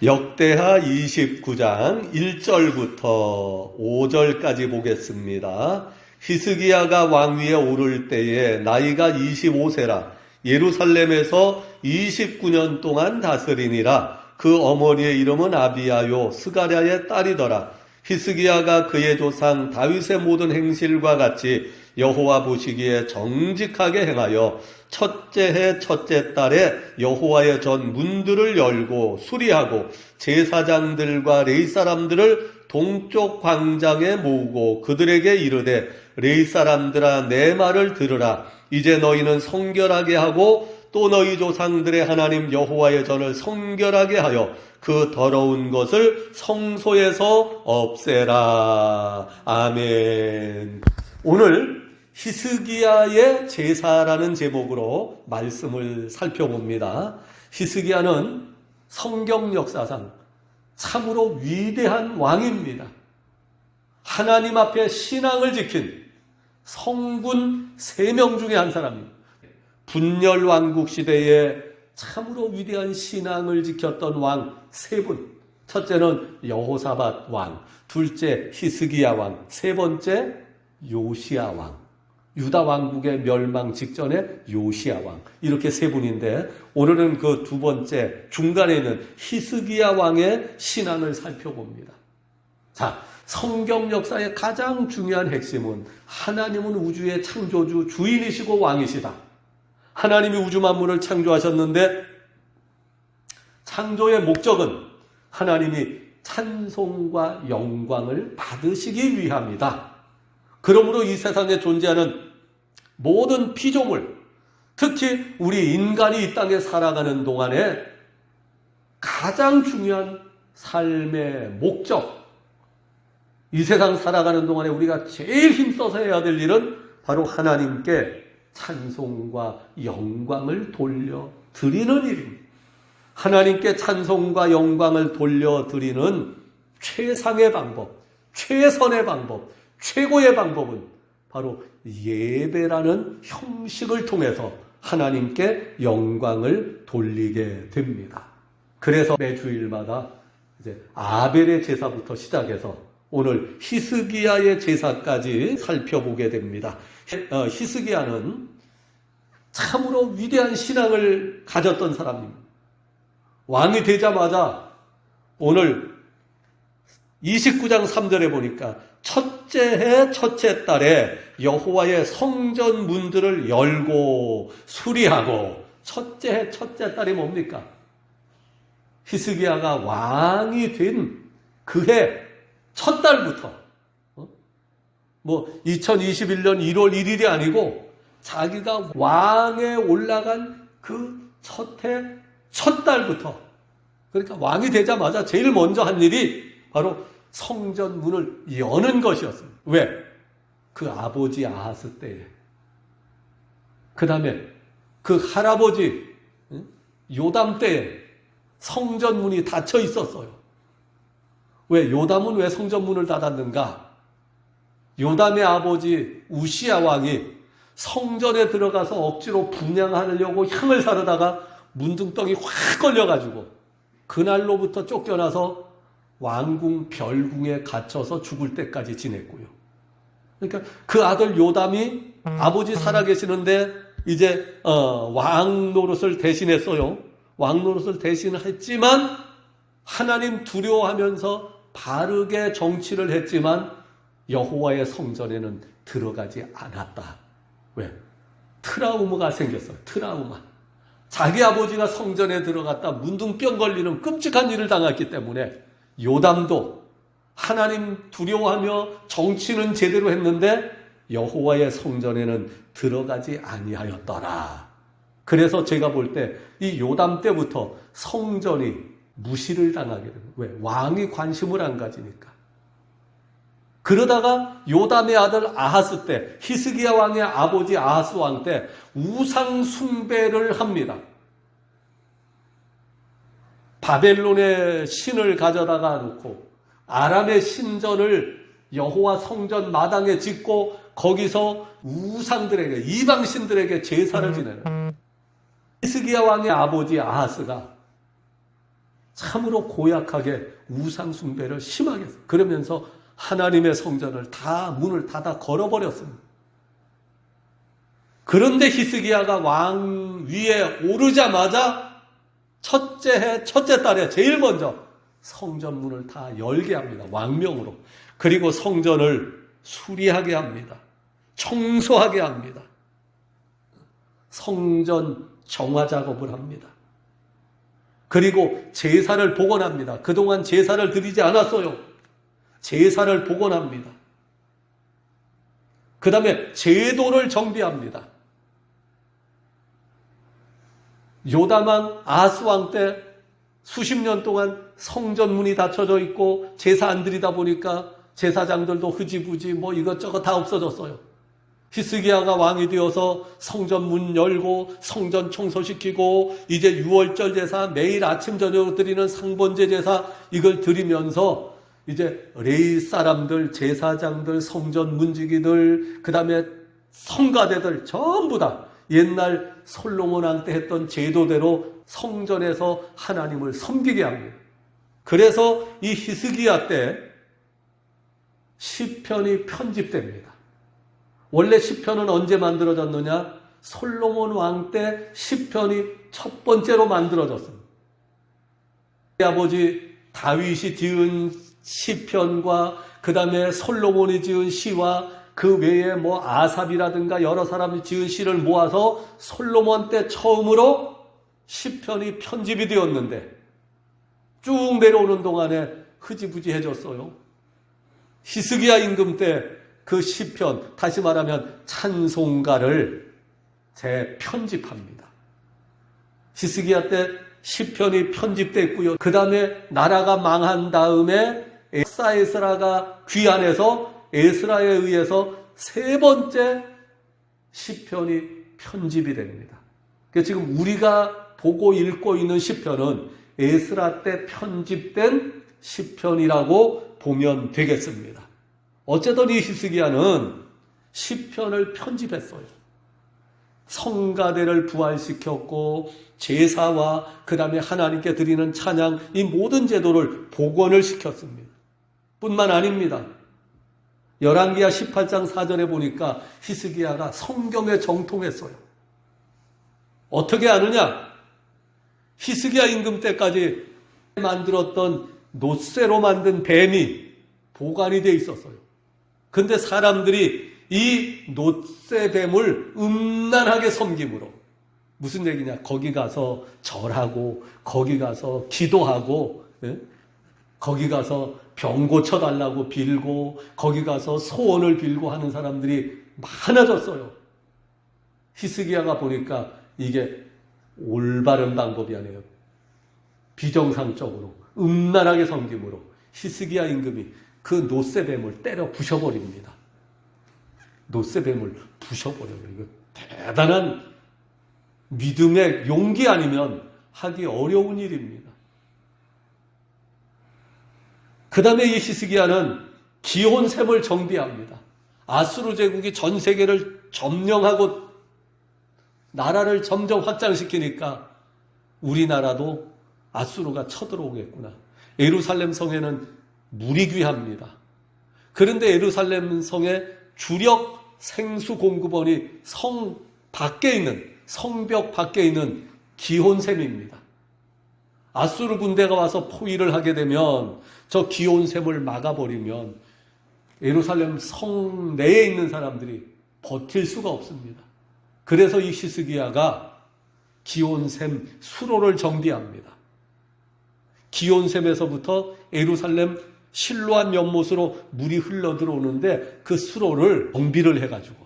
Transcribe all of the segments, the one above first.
역대하 29장 1절부터 5절까지 보겠습니다. 히스기야가 왕위에 오를 때에 나이가 25세라 예루살렘에서 29년 동안 다스리니라. 그 어머니의 이름은 아비야요 스가랴의 딸이더라. 히스기야가 그의 조상 다윗의 모든 행실과 같이 여호와 보시기에 정직하게 행하여 첫째 해 첫째 달에 여호와의 전 문들을 열고 수리하고 제사장들과 레위 사람들을 동쪽 광장에 모으고 그들에게 이르되 레위 사람들아 내 말을 들으라. 이제 너희는 성결하게 하고 또 너희 조상들의 하나님 여호와의 전을 성결하게 하여 그 더러운 것을 성소에서 없애라. 아멘. 오늘 히스기야의 제사라는 제목으로 말씀을 살펴봅니다. 히스기야는 성경 역사상 참으로 위대한 왕입니다. 하나님 앞에 신앙을 지킨 성군 3명 중에 한 사람입니다. 분열왕국 시대에 참으로 위대한 신앙을 지켰던 왕 3분. 첫째는 여호사밧 왕, 둘째 히스기야 왕, 세 번째 요시야 왕. 유다 왕국의 멸망 직전에 요시야 왕. 이렇게 3분인데 오늘은 그 두 번째 중간에 있는 히스기야 왕의 신앙을 살펴봅니다. 자, 성경 역사의 가장 중요한 핵심은 하나님은 우주의 창조주 주인이시고 왕이시다. 하나님이 우주 만물을 창조하셨는데 창조의 목적은 하나님이 찬송과 영광을 받으시기 위함이다. 그러므로 이 세상에 존재하는 모든 피조물, 특히 우리 인간이 이 땅에 살아가는 동안에 가장 중요한 삶의 목적, 이 세상 살아가는 동안에 우리가 제일 힘써서 해야 될 일은 바로 하나님께 찬송과 영광을 돌려드리는 일입니다. 하나님께 찬송과 영광을 돌려드리는 최상의 방법, 최선의 방법, 최고의 방법은 바로 예배라는 형식을 통해서 하나님께 영광을 돌리게 됩니다. 그래서 매주일마다 이제 아벨의 제사부터 시작해서 오늘 히스기야의 제사까지 살펴보게 됩니다. 히스기야는 참으로 위대한 신앙을 가졌던 사람입니다. 왕이 되자마자 오늘 29장 3절에 보니까 첫째 해 첫째 달에 여호와의 성전 문들을 열고 수리하고, 첫째 해 첫째 달이 뭡니까? 히스기야가 왕이 된 그 해 첫 달부터 2021년 1월 1일이 아니고 자기가 왕에 올라간 그 첫 해 첫 달부터, 그러니까 왕이 되자마자 제일 먼저 한 일이 바로 성전 문을 여는 것이었습니다. 왜? 그 아버지 아하스 때에, 그 다음에 그 할아버지 요담 때에 성전 문이 닫혀 있었어요. 왜? 요담은 왜 성전 문을 닫았는가? 요담의 아버지 우시야 왕이 성전에 들어가서 억지로 분향하려고 향을 사르다가 문둥덩이 확 걸려가지고 그날로부터 쫓겨나서 왕궁 별궁에 갇혀서 죽을 때까지 지냈고요. 그러니까 그 아들 요담이 아버지 살아계시는데 이제 왕 노릇을 대신했어요. 왕 노릇을 대신했지만 하나님 두려워하면서 바르게 정치를 했지만 여호와의 성전에는 들어가지 않았다. 왜? 트라우마가 생겼어요. 트라우마. 자기 아버지가 성전에 들어갔다 문둥병 걸리는 끔찍한 일을 당했기 때문에 요담도 하나님 두려워하며 정치는 제대로 했는데 여호와의 성전에는 들어가지 아니하였더라. 그래서 제가 볼 때 이 요담 때부터 성전이 무시를 당하게 됩니다. 왜? 왕이 관심을 안 가지니까. 그러다가 요담의 아들 아하스 때, 히스기야 왕의 아버지 아하스 왕 때 우상 숭배를 합니다. 바벨론의 신을 가져다가 놓고 아람의 신전을 여호와 성전 마당에 짓고 거기서 우상들에게, 이방신들에게 제사를 지내는 히스기야 왕의 아버지 아하스가 참으로 고약하게 우상 숭배를 심하게 했어요. 그러면서 하나님의 성전을 다 문을 닫아 걸어버렸습니다. 그런데 히스기야가 왕 위에 오르자마자 첫째 해, 첫째 달에 제일 먼저 성전 문을 다 열게 합니다. 왕명으로. 그리고 성전을 수리하게 합니다. 청소하게 합니다. 성전 정화 작업을 합니다. 그리고 제사를 복원합니다. 그동안 제사를 드리지 않았어요. 제사를 복원합니다. 그 다음에 제도를 정비합니다. 요담왕 아하스 왕 때 수십 년 동안 성전문이 닫혀져 있고 제사 안 드리다 보니까 제사장들도 흐지부지 뭐 이것저것 다 없어졌어요. 히스기야가 왕이 되어서 성전 문 열고 성전 청소시키고 이제 유월절 제사 매일 아침 저녁으로 드리는 상번제 제사 이걸 드리면서 이제 레위 사람들, 제사장들, 성전 문지기들, 그 다음에 성가대들 전부 다 옛날 솔로몬 왕 때 했던 제도대로 성전에서 하나님을 섬기게 합니다. 그래서 이 히스기야 때 시편이 편집됩니다. 원래 시편은 언제 만들어졌느냐? 솔로몬 왕 때 시편이 첫 번째로 만들어졌습니다. 아버지 다윗이 지은 시편과 그 다음에 솔로몬이 지은 시와 그 외에 뭐 아삽이라든가 여러 사람이 지은 시를 모아서 솔로몬 때 처음으로 시편이 편집이 되었는데 쭉 내려오는 동안에 흐지부지해졌어요. 히스기야 임금 때 그 시편, 다시 말하면 찬송가를 재편집합니다. 히스기야 때 시편이 편집됐고요. 그 다음에 나라가 망한 다음에 에스라가 귀환해서 에스라에 의해서 세 번째 시편이 편집이 됩니다. 그러니까 지금 우리가 보고 읽고 있는 시편은 에스라 때 편집된 시편이라고 보면 되겠습니다. 어쨌든 이 히스기야는 시편을 편집했어요. 성가대를 부활시켰고 제사와 그 다음에 하나님께 드리는 찬양 이 모든 제도를 복원을 시켰습니다. 뿐만 아닙니다. 열왕기하 18장 4절에 보니까 히스기야가 성경에 정통했어요. 어떻게 아느냐? 히스기야 임금 때까지 만들었던 놋쇠로 만든 뱀이 보관이 돼 있었어요. 근데 사람들이 이 놋쇠 뱀을 음란하게 섬김으로 무슨 얘기냐? 거기 가서 절하고 거기 가서 기도하고 거기 가서 병 고쳐달라고 빌고 거기 가서 소원을 빌고 하는 사람들이 많아졌어요. 히스기야가 보니까 이게 올바른 방법이 아니에요. 비정상적으로 음란하게 섬김으로 히스기야 임금이 그 놋쇠뱀을 때려 부셔버립니다. 놋쇠뱀을 부셔버려요. 이거 대단한 믿음의 용기 아니면 하기 어려운 일입니다. 그 다음에 이 히스기야는 기혼셈을 정비합니다. 아수르 제국이 전 세계를 점령하고 나라를 점점 확장시키니까 우리나라도 아수르가 쳐들어오겠구나. 예루살렘 성에는 물이 귀합니다. 그런데 예루살렘 성의 주력 생수 공급원이 성 밖에 있는 성벽 밖에 있는 기혼셈입니다. 아수르 군대가 와서 포위를 하게 되면 저 기혼셈을 막아버리면 예루살렘 성 내에 있는 사람들이 버틸 수가 없습니다. 그래서 이 히스기야가 기혼셈 수로를 정비합니다. 기혼셈에서부터 예루살렘 실로암 연못으로 물이 흘러 들어오는데 그 수로를 정비를 해가지고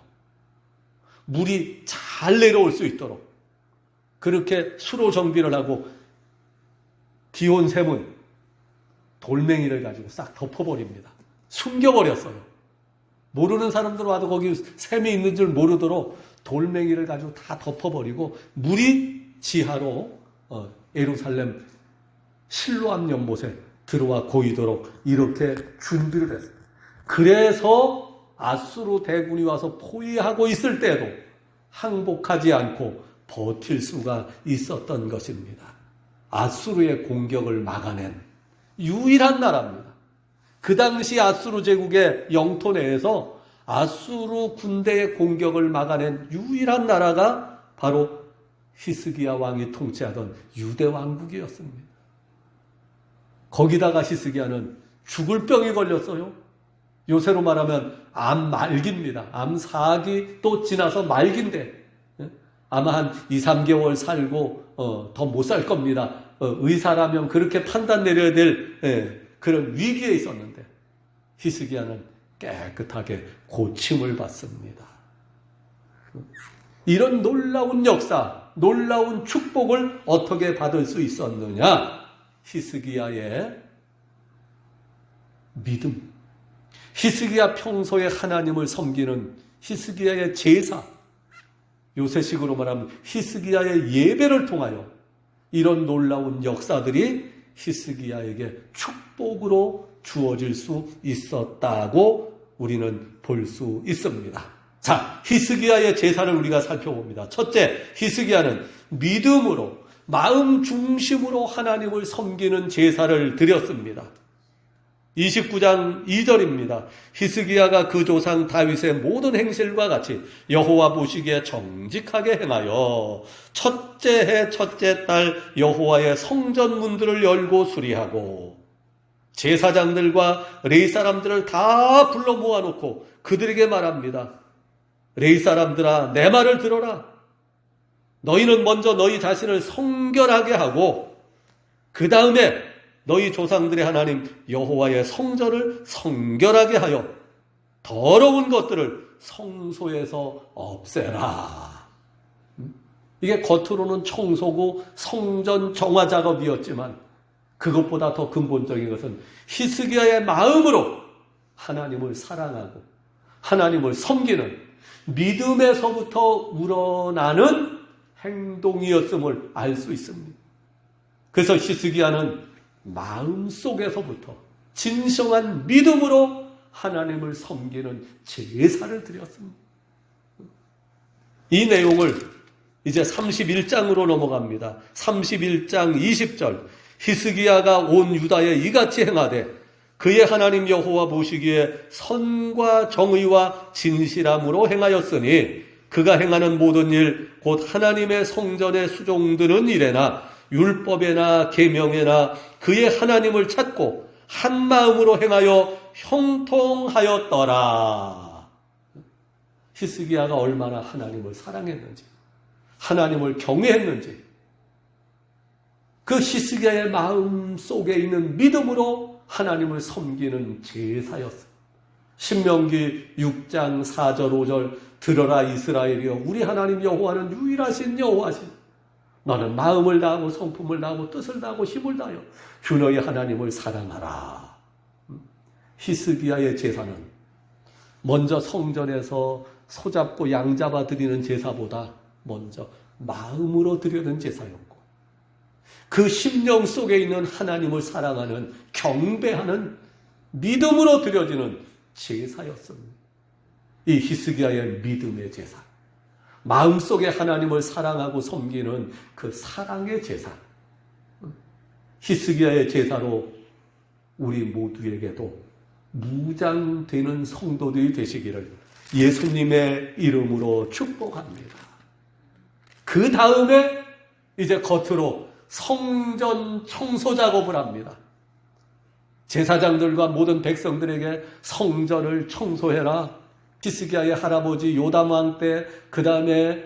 물이 잘 내려올 수 있도록 그렇게 수로 정비를 하고 기혼셈은 돌멩이를 가지고 싹 덮어버립니다. 숨겨버렸어요. 모르는 사람들 와도 거기 샘이 있는 줄 모르도록 돌멩이를 가지고 다 덮어버리고 물이 지하로 예루살렘 실로암 연못에 들어와 고이도록 이렇게 준비를 했어요. 그래서 아수르 대군이 와서 포위하고 있을 때도 항복하지 않고 버틸 수가 있었던 것입니다. 아수르의 공격을 막아낸 유일한 나라입니다. 그 당시 아수르 제국의 영토 내에서 아수르 군대의 공격을 막아낸 유일한 나라가 바로 히스기야 왕이 통치하던 유대 왕국이었습니다. 거기다가 히스기야는 죽을 병이 걸렸어요. 요새로 말하면 암 말기입니다. 암 4기 또 지나서 말기인데 아마 한 2, 3개월 살고 더 못 살 겁니다. 의사라면 그렇게 판단 내려야 될 그런 위기에 있었는데 히스기야는 깨끗하게 고침을 받습니다. 이런 놀라운 역사, 놀라운 축복을 어떻게 받을 수 있었느냐? 히스기야의 믿음, 히스기야 평소에 하나님을 섬기는 히스기야의 제사, 요새식으로 말하면 히스기야의 예배를 통하여 이런 놀라운 역사들이 히스기야에게 축복으로 주어질 수 있었다고 우리는 볼 수 있습니다. 자, 히스기야의 제사를 우리가 살펴봅니다. 첫째, 히스기야는 믿음으로 마음 중심으로 하나님을 섬기는 제사를 드렸습니다. 29장 2절입니다. 히스기야가 그 조상 다윗의 모든 행실과 같이 여호와 보시기에 정직하게 행하여 첫째 해 첫째 달 여호와의 성전 문들을 열고 수리하고 제사장들과 레위 사람들을 다 불러 모아놓고 그들에게 말합니다. 레위 사람들아, 내 말을 들어라. 너희는 먼저 너희 자신을 성결하게 하고 그 다음에 너희 조상들의 하나님 여호와의 성전을 성결하게 하여 더러운 것들을 성소에서 없애라. 이게 겉으로는 청소고 성전 정화 작업이었지만 그것보다 더 근본적인 것은 히스기야의 마음으로 하나님을 사랑하고 하나님을 섬기는 믿음에서부터 우러나는 행동이었음을 알 수 있습니다. 그래서 히스기야는 마음속에서부터 진정한 믿음으로 하나님을 섬기는 제사를 드렸습니다. 이 내용을 이제 31장으로 넘어갑니다. 31장 20절 히스기야가 온 유다에 이같이 행하되 그의 하나님 여호와 보시기에 선과 정의와 진실함으로 행하였으니 그가 행하는 모든 일 곧 하나님의 성전에 수종드는 일에나 율법에나 계명에나 그의 하나님을 찾고 한 마음으로 행하여 형통하였더라. 히스기야가 얼마나 하나님을 사랑했는지, 하나님을 경외했는지, 그 히스기야의 마음 속에 있는 믿음으로 하나님을 섬기는 제사였어요. 신명기 6장 4절 5절 들어라 이스라엘이여 우리 하나님 여호와는 유일하신 여호와신 너는 마음을 다하고 성품을 다하고 뜻을 다하고 힘을 다하여 주 너희 하나님을 사랑하라. 히스기야의 제사는 먼저 성전에서 소잡고 양 잡아 드리는 제사보다 먼저 마음으로 드리는 제사였고 그 심령 속에 있는 하나님을 사랑하는 경배하는 믿음으로 드려지는 제사였습니다. 이 히스기야의 믿음의 제사, 마음속에 하나님을 사랑하고 섬기는 그 사랑의 제사, 히스기야의 제사로 우리 모두에게도 무장되는 성도들이 되시기를 예수님의 이름으로 축복합니다. 그 다음에 이제 겉으로 성전 청소 작업을 합니다. 제사장들과 모든 백성들에게 성전을 청소해라. 히스기야의 할아버지 요담 왕 때, 그 다음에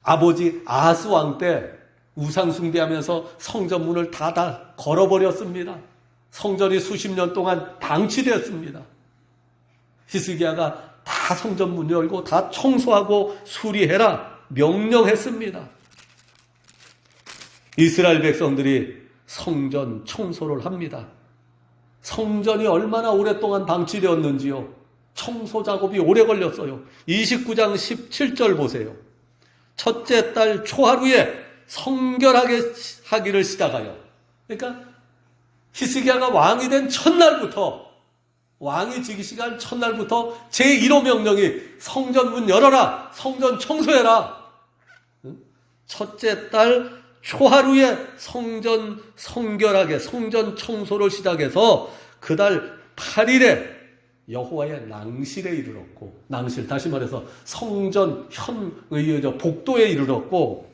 아버지 아하스 왕 때 우상 숭배하면서 성전 문을 다 걸어버렸습니다. 성전이 수십 년 동안 방치되었습니다. 히스기야가 다 성전 문 열고 다 청소하고 수리해라 명령했습니다. 이스라엘 백성들이 성전 청소를 합니다. 성전이 얼마나 오랫동안 방치되었는지요. 청소 작업이 오래 걸렸어요. 29장 17절 보세요. 첫째 달 초하루에 성결하게 하기를 시작하여. 그러니까 히스기야가 왕이 된 첫날부터, 왕이 즉위시간 첫날부터 제1호 명령이 성전 문 열어라, 성전 청소해라. 첫째 달 초하루에 성전 성결하게 성전 청소를 시작해서 그달 8일에 여호와의 낭실에 이르렀고, 낭실 다시 말해서 성전 복도에 이르렀고,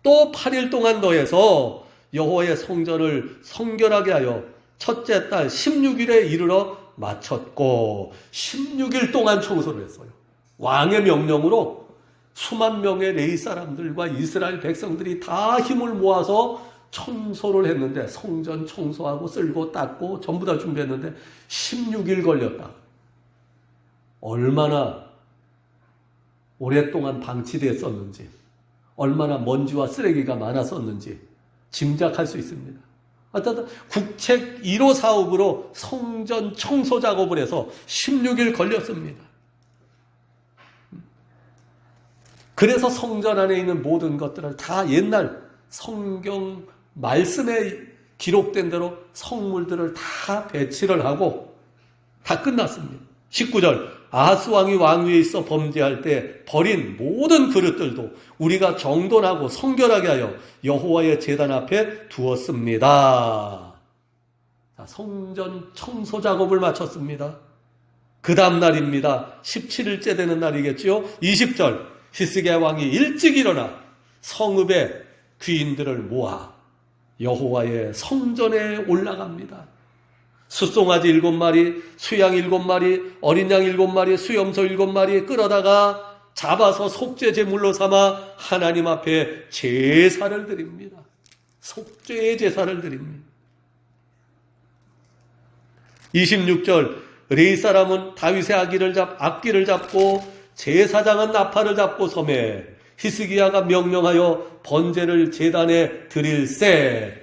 또 8일 동안 더해서 여호와의 성전을 성결하게 하여 첫째 달 16일에 이르러 마쳤고, 16일 동안 청소를 했어요. 왕의 명령으로 수만 명의 레위 사람들과 이스라엘 백성들이 다 힘을 모아서 청소를 했는데, 성전 청소하고 쓸고 닦고 전부 다 준비했는데 16일 걸렸다. 얼마나 오랫동안 방치됐었는지, 얼마나 먼지와 쓰레기가 많았었는지 짐작할 수 있습니다. 어쨌든 국책 1호 사업으로 성전 청소 작업을 해서 16일 걸렸습니다. 그래서 성전 안에 있는 모든 것들을 다 옛날 성경 말씀에 기록된 대로 성물들을 다 배치를 하고 다 끝났습니다. 19절, 아하스 왕이 왕위에 있어 범죄할 때 버린 모든 그릇들도 우리가 정돈하고 성결하게 하여 여호와의 제단 앞에 두었습니다. 자, 성전 청소 작업을 마쳤습니다. 그 다음 날입니다. 17일째 되는 날이겠지요. 20절, 히스기야 왕이 일찍 일어나 성읍의 귀인들을 모아 여호와의 성전에 올라갑니다. 숫송아지 7마리, 수양 7마리, 어린 양 7마리, 수염소 7마리 끌어다가 잡아서 속죄 제물로 삼아 하나님 앞에 제사를 드립니다. 속죄의 제사를 드립니다. 26절, 레위 사람은 다윗의 악기를 잡고 제사장은 나팔을 잡고 섬에 히스기야가 명령하여 번제를 제단에 드릴세.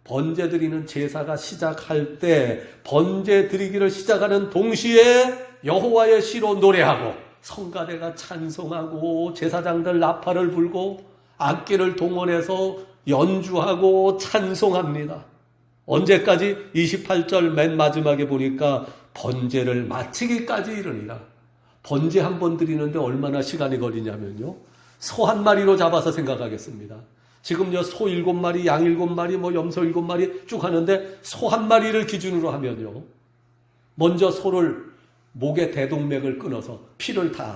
번제 드리는 제사가 시작할 때 번제 드리기를 시작하는 동시에 여호와의 시로 노래하고 성가대가 찬송하고 제사장들 나팔을 불고 악기를 동원해서 연주하고 찬송합니다. 언제까지? 28절 맨 마지막에 보니까 번제를 마치기까지 이르니라. 번제 한 번 드리는데 얼마나 시간이 걸리냐면요, 소 한 마리로 잡아서 생각하겠습니다. 지금요, 소 7마리, 양 7마리, 염소 7마리 쭉 하는데 소 한 마리를 기준으로 하면요, 먼저 소를 목에 대동맥을 끊어서 피를 다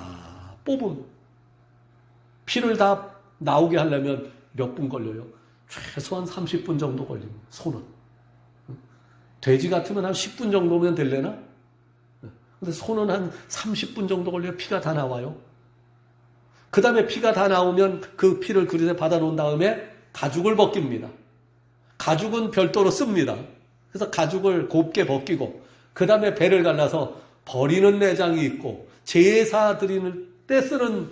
뽑으면, 피를 다 나오게 하려면 몇 분 걸려요? 최소한 30분 정도 걸립니다. 소는. 돼지 같으면 한 10분 정도면 될래나? 근데 소는 한 30분 정도 걸려요. 피가 다 나와요. 그 다음에 피가 다 나오면 그 피를 그릇에 받아놓은 다음에 가죽을 벗깁니다. 가죽은 별도로 씁니다. 그래서 가죽을 곱게 벗기고 그 다음에 배를 갈라서 버리는 내장이 있고, 제사 드리는 때 쓰는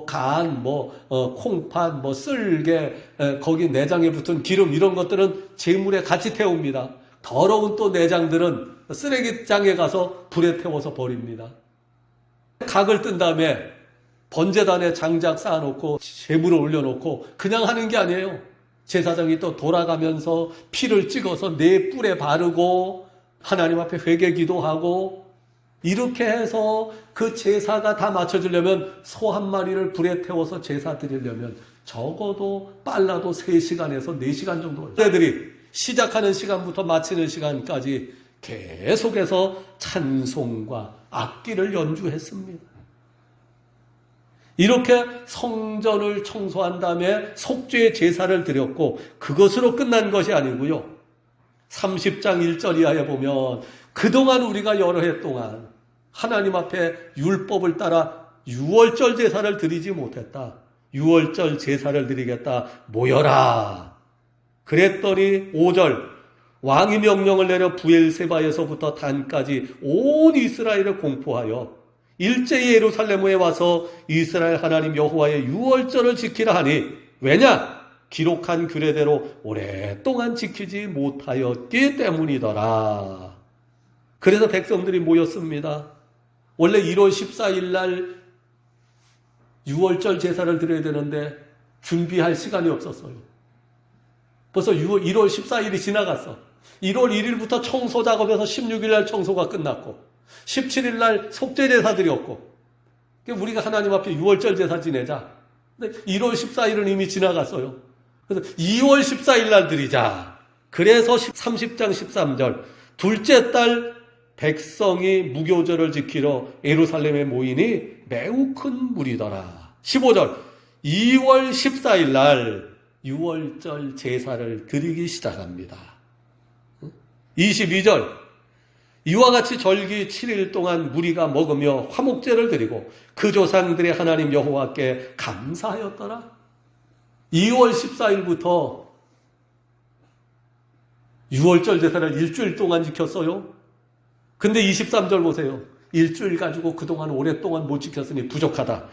간, 콩팥, 쓸개, 거기 내장에 붙은 기름 이런 것들은 제물에 같이 태웁니다. 더러운 또 내장들은 쓰레기장에 가서 불에 태워서 버립니다. 각을 뜬 다음에 번제단에 장작 쌓아놓고 제물을 올려놓고 그냥 하는 게 아니에요. 제사장이 또 돌아가면서 피를 찍어서 네 뿔에 바르고 하나님 앞에 회개 기도하고, 이렇게 해서 그 제사가 다 맞춰지려면 소 한 마리를 불에 태워서 제사 드리려면 적어도 빨라도 3시간에서 4시간 정도 걸려요. 애들이 시작하는 시간부터 마치는 시간까지 계속해서 찬송과 악기를 연주했습니다. 이렇게 성전을 청소한 다음에 속죄의 제사를 드렸고, 그것으로 끝난 것이 아니고요. 30장 1절 이하에 보면 그동안 우리가 여러 해 동안 하나님 앞에 율법을 따라 유월절 제사를 드리지 못했다. 유월절 제사를 드리겠다. 모여라. 그랬더니 5절, 왕이 명령을 내려 부엘세바에서부터 단까지 온 이스라엘을 공포하여 일제히 예루살렘에 와서 이스라엘 하나님 여호와의 유월절을 지키라 하니, 왜냐? 기록한 규례대로 오랫동안 지키지 못하였기 때문이더라. 그래서 백성들이 모였습니다. 원래 1월 14일 날 유월절 제사를 드려야 되는데 준비할 시간이 없었어요. 벌써 1월 14일이 지나갔어. 1월 1일부터 청소 작업에서 16일 날 청소가 끝났고 17일 날 속죄 제사 드렸고, 우리가 하나님 앞에 유월절 제사 지내자. 근데 1월 14일은 이미 지나갔어요. 그래서 2월 14일 날 드리자. 그래서 30장 13절 둘째 달 백성이 무교절을 지키러 예루살렘에 모이니 매우 큰 무리더라. 15절 2월 14일 날 6월절 제사를 드리기 시작합니다. 22절 이와 같이 절기 7일 동안 무리가 먹으며 화목제를 드리고 그 조상들의 하나님 여호와께 감사하였더라. 2월 14일부터 6월절 제사를 일주일 동안 지켰어요. 근데 23절 보세요. 일주일 가지고 그동안 오랫동안 못 지켰으니 부족하다.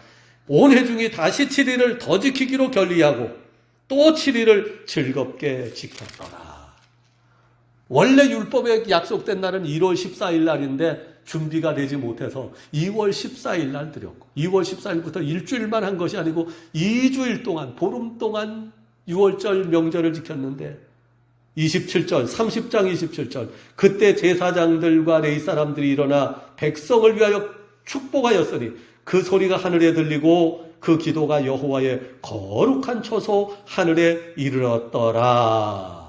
온 회중이 다시 7일을 더 지키기로 결의하고 또 7일을 즐겁게 지켰더라. 원래 율법에 약속된 날은 1월 14일 날인데 준비가 되지 못해서 2월 14일 날 드렸고 2월 14일부터 일주일만 한 것이 아니고 2주일 동안 보름 동안 6월절 명절을 지켰는데 27절 30장 27절 그때 제사장들과 레위 사람들이 일어나 백성을 위하여 축복하였으니 그 소리가 하늘에 들리고 그 기도가 여호와의 거룩한 처소 하늘에 이르렀더라.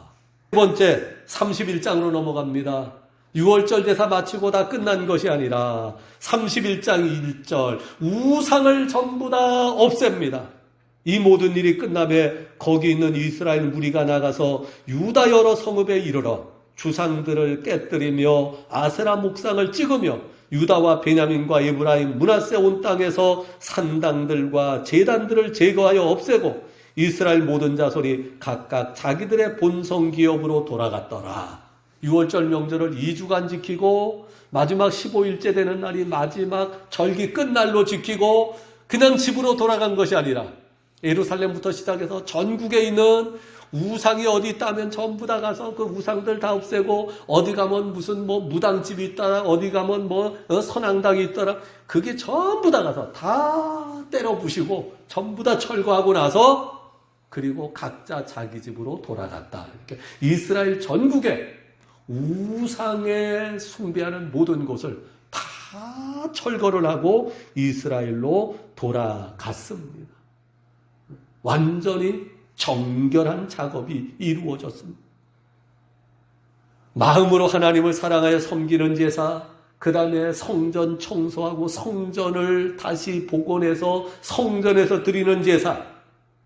세 번째 31장으로 넘어갑니다. 6월절 제사 마치고 다 끝난 것이 아니라 31장 1절 우상을 전부 다 없앱니다. 이 모든 일이 끝남에 거기 있는 이스라엘 무리가 나가서 유다 여러 성읍에 이르러 주상들을 깨뜨리며 아세라 목상을 찍으며 유다와 베냐민과 에브라임 므낫세 온 땅에서 산당들과 제단들을 제거하여 없애고 이스라엘 모든 자손이 각각 자기들의 본성 기업으로 돌아갔더라. 6월절 명절을 2주간 지키고 마지막 15일째 되는 날이 마지막 절기 끝날로 지키고 그냥 집으로 돌아간 것이 아니라 예루살렘부터 시작해서 전국에 있는 우상이 어디 있다면 전부 다 가서 그 우상들 다 없애고 어디 가면 무슨 무당집이 있더라 어디 가면 선앙당이 있더라 그게 전부 다 가서 다 때려 부시고 전부 다 철거하고 나서 그리고 각자 자기 집으로 돌아갔다. 그러니까 이스라엘 전국에 우상에 숭배하는 모든 곳을 다 철거를 하고 이스라엘로 돌아갔습니다. 완전히 정결한 작업이 이루어졌습니다. 마음으로 하나님을 사랑하여 섬기는 제사, 그 다음에 성전 청소하고 성전을 다시 복원해서 성전에서 드리는 제사,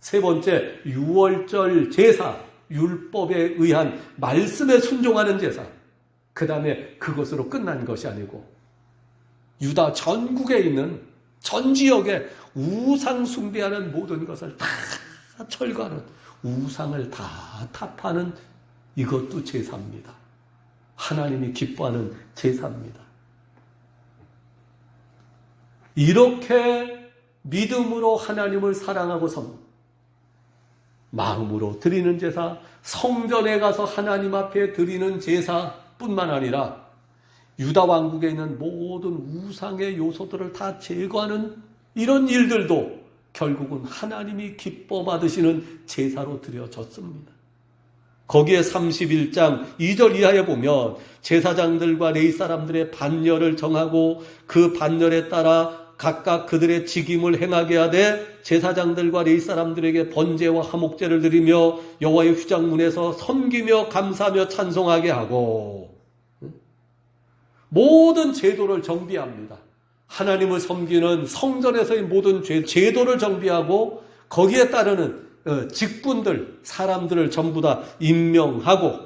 세 번째 6월절 제사, 율법에 의한 말씀에 순종하는 제사, 그 다음에 그것으로 끝난 것이 아니고 유다 전국에 있는 전 지역에 우상 숭배하는 모든 것을 다 철거하는 우상을 다 타파하는 이것도 제사입니다. 하나님이 기뻐하는 제사입니다. 이렇게 믿음으로 하나님을 사랑하고 마음으로 드리는 제사, 성전에 가서 하나님 앞에 드리는 제사뿐만 아니라 유다 왕국에 있는 모든 우상의 요소들을 다 제거하는 이런 일들도 결국은 하나님이 기뻐 받으시는 제사로 드려졌습니다. 거기에 31장 2절 이하에 보면 제사장들과 레위 사람들의 반열을 정하고 그 반열에 따라 각각 그들의 직임을 행하게 하되 제사장들과 레위 사람들에게 번제와 화목제를 드리며 여호와의 휴장문에서 섬기며 감사하며 찬송하게 하고 모든 제도를 정비합니다. 하나님을 섬기는 성전에서의 모든 제도를 정비하고 거기에 따르는 직분들, 사람들을 전부 다 임명하고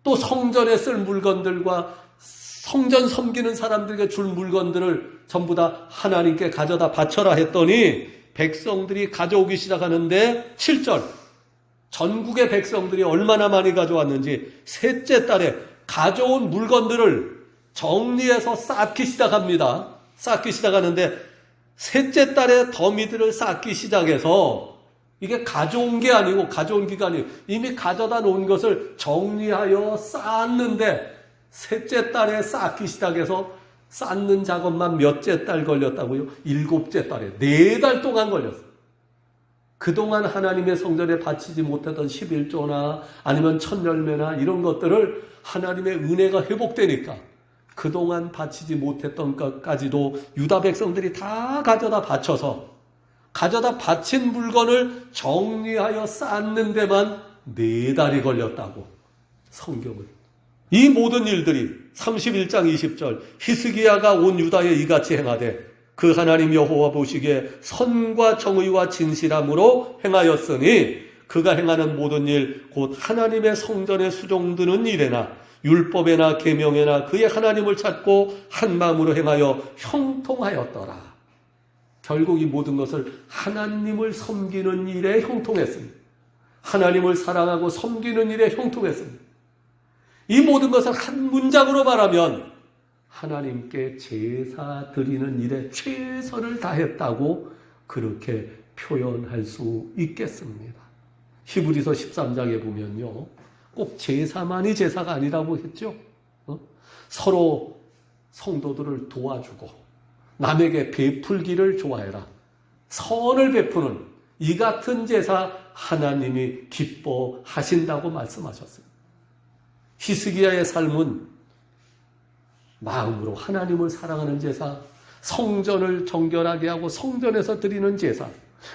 또 성전에 쓸 물건들과 성전 섬기는 사람들에게 줄 물건들을 전부 다 하나님께 가져다 바쳐라 했더니 백성들이 가져오기 시작하는데 7절 전국의 백성들이 얼마나 많이 가져왔는지 셋째 달에 가져온 물건들을 정리해서 쌓기 시작합니다. 쌓기 시작하는데 셋째 달에 더미들을 쌓기 시작해서 이게 가져온 게 아니고 가져온 기간이 이미 가져다 놓은 것을 정리하여 쌓았는데 셋째 달에 쌓기 시작해서 쌓는 작업만 몇째 달 걸렸다고요? 7째 달에 4달 동안 걸렸어요. 그동안 하나님의 성전에 바치지 못했던 11조나 아니면 천열매나 이런 것들을 하나님의 은혜가 회복되니까 그동안 바치지 못했던 것까지도 유다 백성들이 다 가져다 바쳐서 가져다 바친 물건을 정리하여 쌓는 데만 4달이 걸렸다고 성경은. 이 모든 일들이 31장 20절 히스기야가 온 유다에 이같이 행하되 그 하나님 여호와 보시기에 선과 정의와 진실함으로 행하였으니 그가 행하는 모든 일 곧 하나님의 성전에 수종드는 일에나 율법에나 계명에나 그의 하나님을 찾고 한 마음으로 행하여 형통하였더라. 결국 이 모든 것을 하나님을 섬기는 일에 형통했습니다. 하나님을 사랑하고 섬기는 일에 형통했습니다. 이 모든 것을 한 문장으로 말하면 하나님께 제사 드리는 일에 최선을 다했다고 그렇게 표현할 수 있겠습니다. 히브리서 13장에 보면요, 꼭 제사만이 제사가 아니라고 했죠. 서로 성도들을 도와주고 남에게 베풀기를 좋아해라. 선을 베푸는 이 같은 제사 하나님이 기뻐하신다고 말씀하셨습니다. 히스기야의 삶은 마음으로 하나님을 사랑하는 제사, 성전을 정결하게 하고 성전에서 드리는 제사,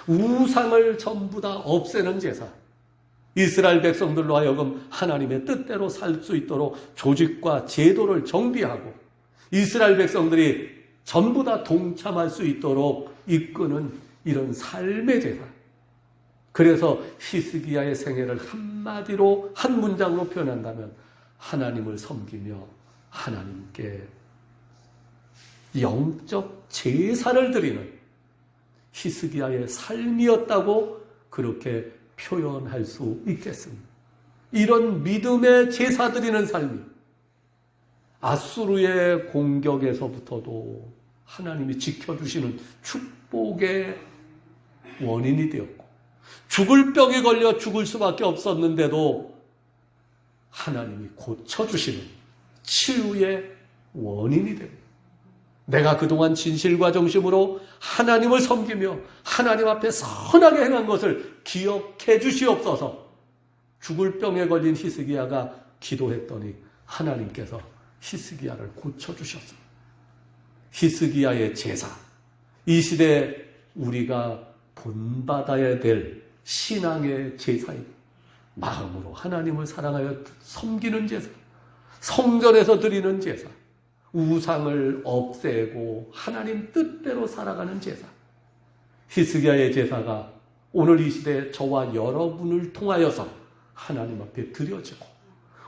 우상을 전부 다 없애는 제사, 이스라엘 백성들로 하여금 하나님의 뜻대로 살 수 있도록 조직과 제도를 정비하고 이스라엘 백성들이 전부 다 동참할 수 있도록 이끄는 이런 삶의 제사. 그래서 히스기야의 생애를 한마디로 한 문장으로 표현한다면 하나님을 섬기며 하나님께 영적 제사를 드리는 히스기야의 삶이었다고 그렇게 표현할 수 있겠습니다. 이런 믿음의 제사 드리는 삶이 아수르의 공격에서부터도 하나님이 지켜주시는 축복의 원인이 되었고, 죽을 병에 걸려 죽을 수밖에 없었는데도 하나님이 고쳐주시는 치유의 원인이 됩니다. 내가 그동안 진실과 정심으로 하나님을 섬기며 하나님 앞에 선하게 행한 것을 기억해 주시옵소서. 죽을 병에 걸린 히스기야가 기도했더니 하나님께서 히스기야를 고쳐주셨습니다. 히스기야의 제사, 이 시대에 우리가 본받아야 될 신앙의 제사입니다. 마음으로 하나님을 사랑하여 섬기는 제사, 성전에서 드리는 제사, 우상을 없애고 하나님 뜻대로 살아가는 제사. 히스기야의 제사가 오늘 이 시대에 저와 여러분을 통하여서 하나님 앞에 드려지고,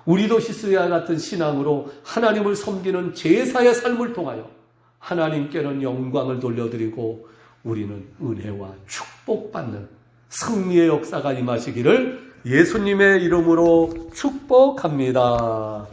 우리도 히스기야 같은 신앙으로 하나님을 섬기는 제사의 삶을 통하여 하나님께는 영광을 돌려드리고 우리는 은혜와 축복받는 승리의 역사가 임하시기를 예수님의 이름으로 축복합니다.